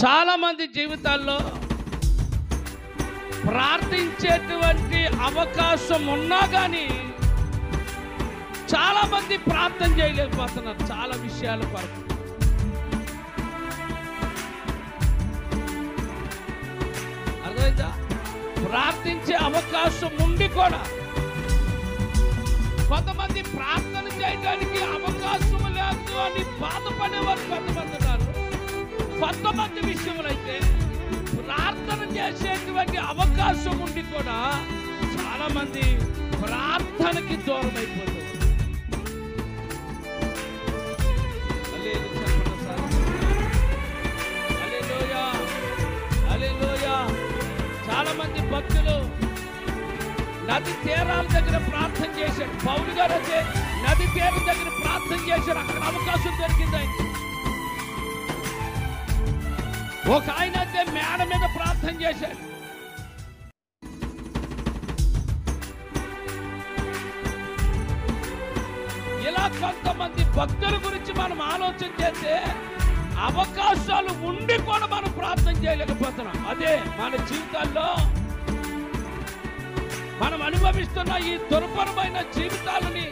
చాలా మంది జీవితాల్లో ప్రార్థించేటువంటి అవకాశం ఉన్నా కానీ చాలా మంది ప్రార్థన చేయలేకపోతున్నారు. చాలా విషయాల కొరకు అర్థమైందా? ప్రార్థించే అవకాశం ఉండి కూడా కొంతమంది ప్రార్థన చేయడానికి అవకాశం లేదు అని బాధపడేవారు కొంతమంది ఉన్నారు. కొంతమంది విషయంలో అయితే ప్రార్థన చేసేటువంటి అవకాశం ఉండి కూడా చాలా మంది ప్రార్థనకి దూరం అయిపోతారు. చాలా మంది భక్తులు నది తీరాల దగ్గర ప్రార్థన చేశాడు. పౌలు గారు అయితే నది తీరం దగ్గర ప్రార్థన చేశాడు. అక్కడ అవకాశం దొరికింది ఆయనకి. ఒక ఆయన అయితే మేడ మీద ప్రార్థన చేశాడు. ఇలా కొంతమంది భక్తుల గురించి మనం ఆలోచన చేస్తే అవకాశాలు ఉండి కూడా మనం ప్రార్థన చేయలేకపోతున్నాం. అదే మన జీవితాల్లో మనం అనుభవిస్తున్న ఈ దుర్భరమైన జీవితాలని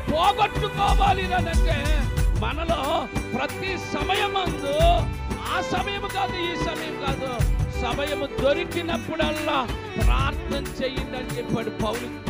పోగొట్టుకోవాలి అంటే మనలో ప్రతి సమయమందు ఆ సమయం కాదు, ఈ సమయం కాదు, సమయం దొరికినప్పుడల్లా ప్రార్థన చెయ్యండి అని చెప్పాడు పౌలు.